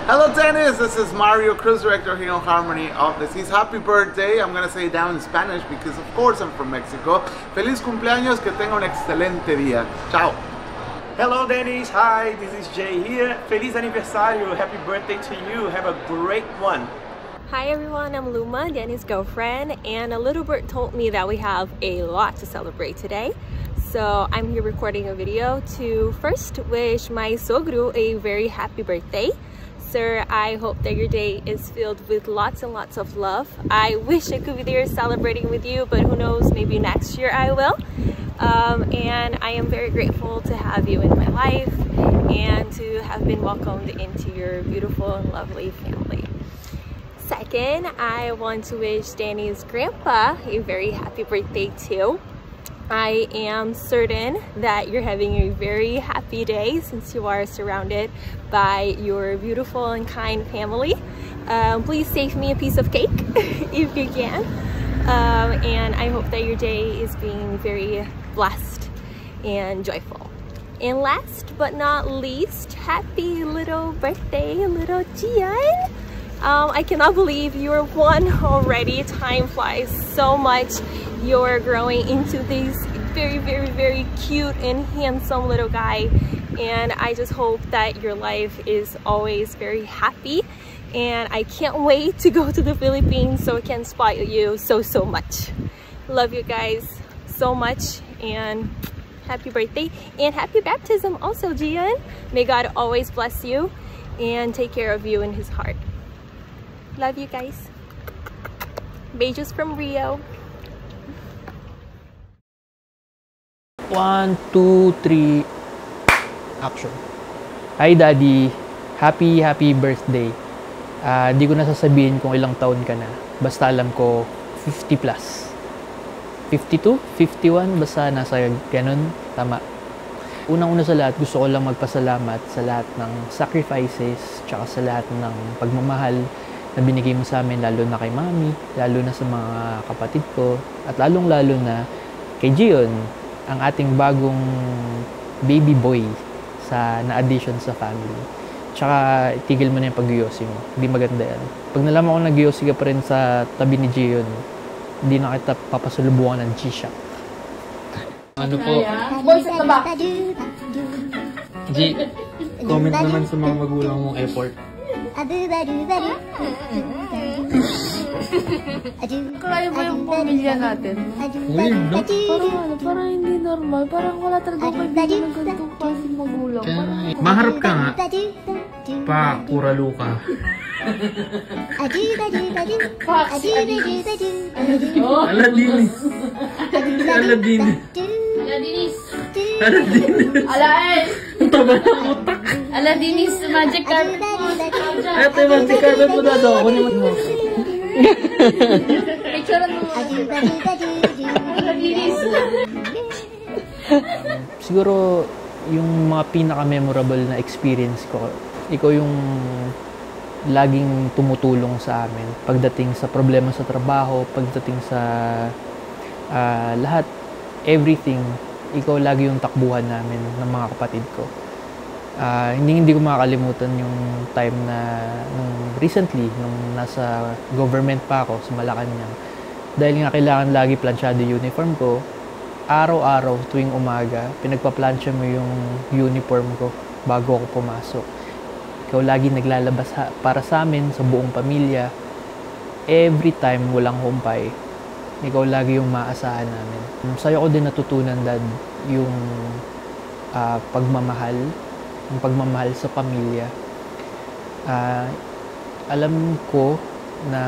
Hello Dennis, this is Mario, Cruise Director here on Harmony Office. His happy birthday, I'm gonna say it down in Spanish because of course I'm from Mexico. Feliz cumpleaños, que tenga un excelente día. Ciao. Hello Dennis, hi, this is Jay here. Feliz aniversario, happy birthday to you, have a great one. Hi everyone, I'm Luma, Danny's girlfriend, and a little bird told me that we have a lot to celebrate today. So I'm here recording a video to first wish my sogro a very happy birthday. Sir, I hope that your day is filled with lots and lots of love. I wish I could be there celebrating with you, but who knows, maybe next year I will. And I am very grateful to have you in my life and to have been welcomed into your beautiful and lovely family. Second, I want to wish Danny's grandpa a very happy birthday too. I am certain that you're having a very happy day since you are surrounded by your beautiful and kind family. Please save me a piece of cake if you can. And I hope that your day is being very blessed and joyful. And last but not least, happy little birthday, little Gian. I cannot believe you're one already. Time flies so much. You're growing into this very, very, very cute and handsome little guy. And I just hope that your life is always very happy. And I can't wait to go to the Philippines so I can spot you so much. Love you guys so much. And happy birthday. And happy baptism also, Gian. May God always bless you and take care of you in his heart. Love you guys. Beijos from Rio. 1, 2, 3, action. Hi Daddy, happy birthday. Di ko na sasabihin kung ilang taon ka na. Basta alam ko 50 plus. 52, 51, basta nasa ganun, tama. Unang-una sa lahat, gusto ko lang magpasalamat sa lahat ng sacrifices, tsaka sa lahat ng pagmamahal na binigay mo sa amin, lalo na kay Mami, lalo na sa mga kapatid ko, at lalong-lalo na kay Gion, ang ating bagong baby boy na-addition sa family. Tsaka itigil mo na yung pag-yosi mo. Hindi maganda yan. Pag nalaman ko nag-yosi ka pa rin sa tabi ni Gion, hindi na kita papasalubungan ng G-Shock. Ano po? G, comment naman sa mga magulang mong effort. Kaya ba yung pamilya natin? Weird, no? Parang hindi normal. Parang wala talaga kaibigan ng ganitong klaseng magulang. Maharap ka nga. Pa, pura luka. Aladinis. Aladinis. Alain! Ang taba ng utak. Aladinis, magic carpet mo. Ito yung magic carpet mo dado. Ako naman mo. Picture mo. Aladinis. Siguro, yung mga pinaka-memorable na experience ko, ikaw yung laging tumutulong sa amin pagdating sa problema sa trabaho, pagdating sa lahat, everything. Ikaw lagi yung takbuhan namin ng mga kapatid ko. Hindi ko makakalimutan yung time na recently, nung nasa government pa ako sa Malacanang. Dahil nga kailangan lagi planchado uniform ko, araw-araw tuwing umaga, pinagpa-plancha mo yung uniform ko bago ako pumasok. Ikaw lagi naglalabas para sa amin, sa buong pamilya. Every time walang humpay, ikaw lagi yung maasahan namin. Sa'yo ko din natutunan, Dad, yung pagmamahal sa pamilya. Alam ko na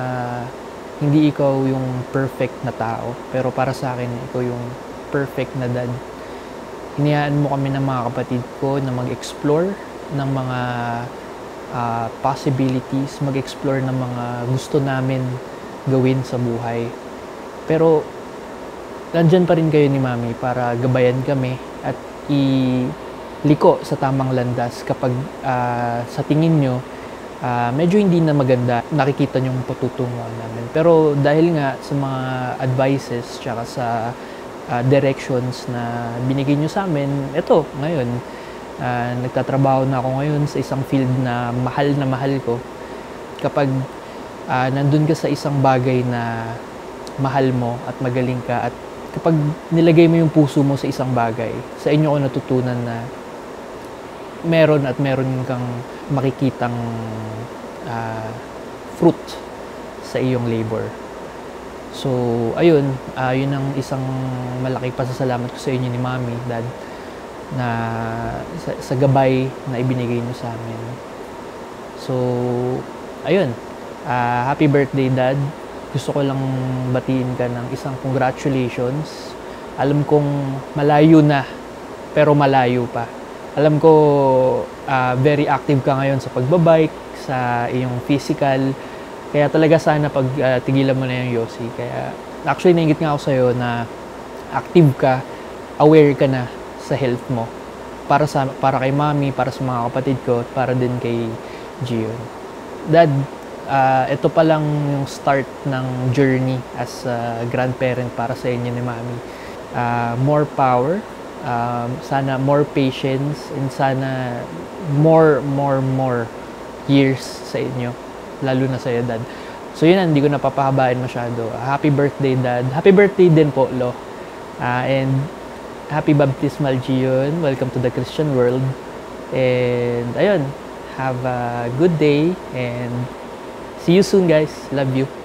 hindi ikaw yung perfect na tao, pero para sa akin, ikaw yung perfect na dad. Hinayaan mo kami ng mga kapatid ko na mag-explore ng mga possibilities, mag-explore ng mga gusto namin gawin sa buhay. Pero nandyan pa rin kayo ni Mami para gabayan kami at iliko sa tamang landas kapag sa tingin nyo medyo hindi na maganda, nakikita nyong patutunguhan namin. Pero dahil nga sa mga advices tsaka sa directions na binigay nyo sa amin, eto ngayon Nagtatrabaho na ako ngayon sa isang field na mahal ko. Kapag nandun ka sa isang bagay na mahal mo at magaling ka, at kapag nilagay mo yung puso mo sa isang bagay, sa inyo ko natutunan na meron kang makikitang fruit sa iyong labor. So, ayun, yun ang isang malaking pasasalamat ko sa inyo ni Mami, Dad, na sa gabay na ibinigay niyo sa amin. So, ayun, happy birthday, Dad. Gusto ko lang batiin ka ng isang congratulations. Alam kong malayo na, pero malayo pa. Alam ko very active ka ngayon sa pagbabike, sa iyong physical. Kaya talaga sana pag tigilan mo na yung Yossi. Kaya actually nainggit nga ako sa'yo na active ka, aware ka na sa health mo. Para kay Mami, para sa mga kapatid ko, at para din kay Gion. Dad, ito pa lang yung start ng journey as a grandparent para sa inyo ni Mami. More power, sana more patience, and sana more years sa inyo, lalo na sa iyo, Dad. So yun, hindi ko napapahabain masyado. Happy birthday, Dad. Happy birthday din po, Lo. And happy baptismal, Gion. Welcome to the Christian world. And ayun, have a good day and see you soon, guys. Love you.